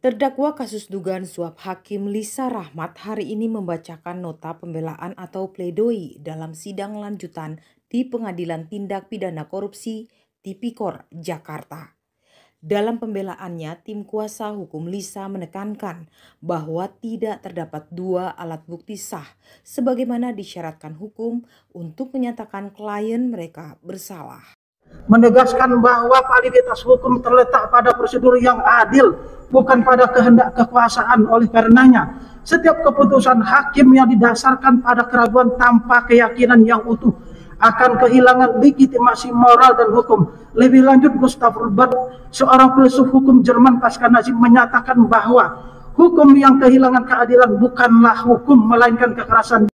Terdakwa kasus dugaan suap Hakim Lisa Rahmat hari ini membacakan nota pembelaan atau pledoi dalam sidang lanjutan di Pengadilan Tindak Pidana Korupsi Tipikor, Jakarta. Dalam pembelaannya, tim kuasa hukum Lisa menekankan bahwa tidak terdapat dua alat bukti sah sebagaimana disyaratkan hukum untuk menyatakan klien mereka bersalah. Menegaskan bahwa validitas hukum terletak pada prosedur yang adil, bukan pada kehendak kekuasaan. Oleh karenanya, setiap keputusan hakim yang didasarkan pada keraguan tanpa keyakinan yang utuh akan kehilangan legitimasi moral dan hukum. Lebih lanjut, Gustav Rubert, seorang filsuf hukum Jerman pasca Nazi, menyatakan bahwa hukum yang kehilangan keadilan bukanlah hukum, melainkan kekerasan.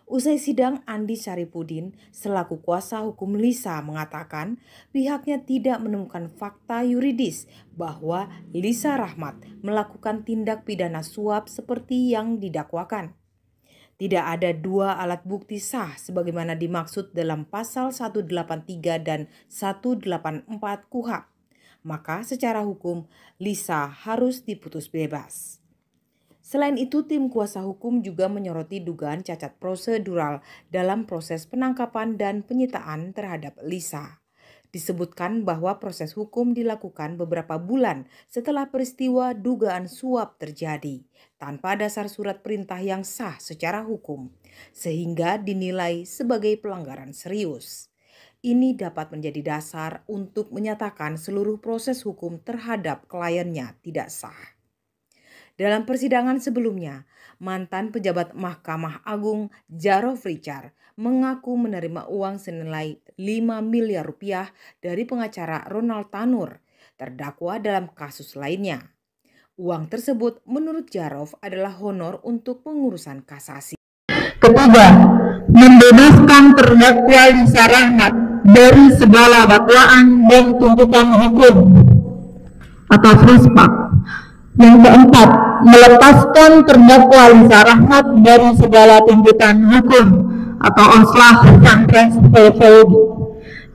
Usai sidang, Andi Syaripudin selaku kuasa hukum Lisa mengatakan pihaknya tidak menemukan fakta yuridis bahwa Lisa Rahmat melakukan tindak pidana suap seperti yang didakwakan. Tidak ada dua alat bukti sah sebagaimana dimaksud dalam pasal 183 dan 184 KUHP. Maka secara hukum Lisa harus diputus bebas. Selain itu, tim kuasa hukum juga menyoroti dugaan cacat prosedural dalam proses penangkapan dan penyitaan terhadap Lisa. Disebutkan bahwa proses hukum dilakukan beberapa bulan setelah peristiwa dugaan suap terjadi, tanpa dasar surat perintah yang sah secara hukum, sehingga dinilai sebagai pelanggaran serius. Ini dapat menjadi dasar untuk menyatakan seluruh proses hukum terhadap kliennya tidak sah. Dalam persidangan sebelumnya, mantan pejabat Mahkamah Agung Jarod Richard mengaku menerima uang senilai 5 miliar rupiah dari pengacara Ronald Tanur, terdakwa dalam kasus lainnya. Uang tersebut menurut Jarod adalah honor untuk pengurusan kasasi. Ketiga, membebaskan terdakwa Lisa Rahmat dari segala dakwaan dan tuntutan hukum atau FRISPAK. Yang keempat, melepaskan terdakwa Lisa Rahmat dari segala tuntutan hukum atau oslah Sangkres PVD.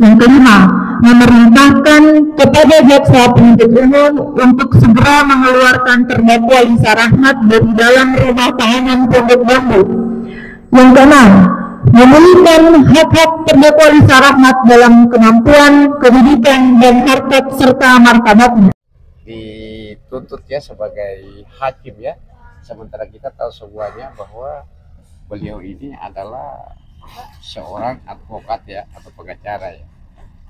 Yang kelima, memerintahkan kepada jaksa penuntut umum untuk segera mengeluarkan terdakwa Lisa Rahmat dari dalam rumah tahanan Pondok Bambu. Yang keenam, memulihkan hak-hak terdakwa Lisa Rahmat dalam kemampuan, kehidupan, dan harkat serta martabatnya. Dituntutnya sebagai hakim ya, sementara kita tahu semuanya bahwa beliau ini adalah seorang advokat ya, atau pengacara ya,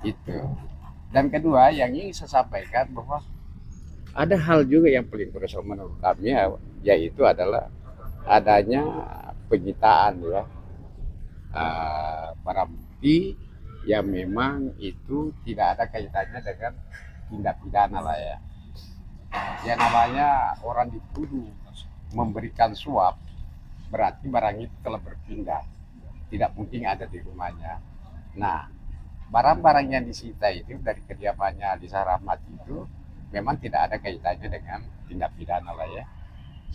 itu. Dan kedua yang ingin saya sampaikan bahwa ada hal juga yang paling krusial menurut kami ya, yaitu adalah adanya penyitaan ya, barang bukti yang memang itu tidak ada kaitannya dengan tindak pidana lah ya. Ya namanya orang dituduh memberikan suap, berarti barang itu telah berpindah, tidak mungkin ada di rumahnya. Nah, barang-barang yang disita itu dari kediamannya Lisa Rahmat itu memang tidak ada kaitannya dengan tindak pidana lah ya,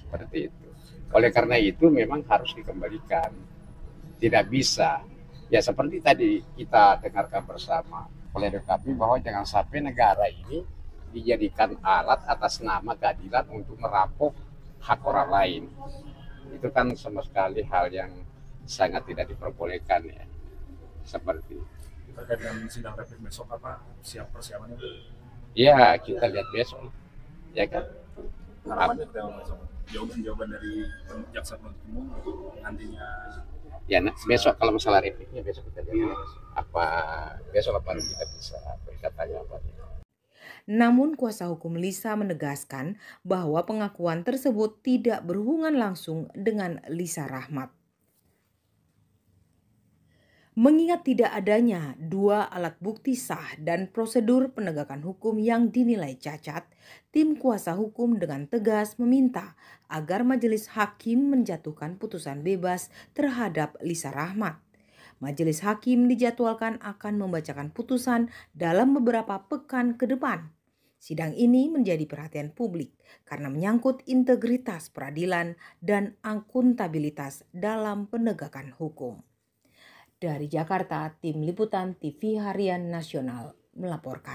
seperti itu. Oleh karena itu memang harus dikembalikan, tidak bisa ya seperti tadi kita dengarkan bersama oleh kami bahwa jangan sampai negara ini dijadikan alat atas nama keadilan untuk merampok hak orang lain. Itu kan sama sekali hal yang sangat tidak diperbolehkan ya. Seperti terkait dengan sidang rapid besok, apa persiapannya? Ya kita lihat besok ya kan. Jawaban dari jaksa penuntut umum nantinya. Ya besok kalau masalah rapidnya besok kita lihat besok apa kita bisa berkatanya apa. Namun kuasa hukum Lisa menegaskan bahwa pengakuan tersebut tidak berhubungan langsung dengan Lisa Rahmat. Mengingat tidak adanya dua alat bukti sah dan prosedur penegakan hukum yang dinilai cacat, tim kuasa hukum dengan tegas meminta agar majelis hakim menjatuhkan putusan bebas terhadap Lisa Rahmat. Majelis hakim dijadwalkan akan membacakan putusan dalam beberapa pekan ke depan. Sidang ini menjadi perhatian publik karena menyangkut integritas peradilan dan akuntabilitas dalam penegakan hukum. Dari Jakarta, Tim Liputan TV Harian Nasional melaporkan.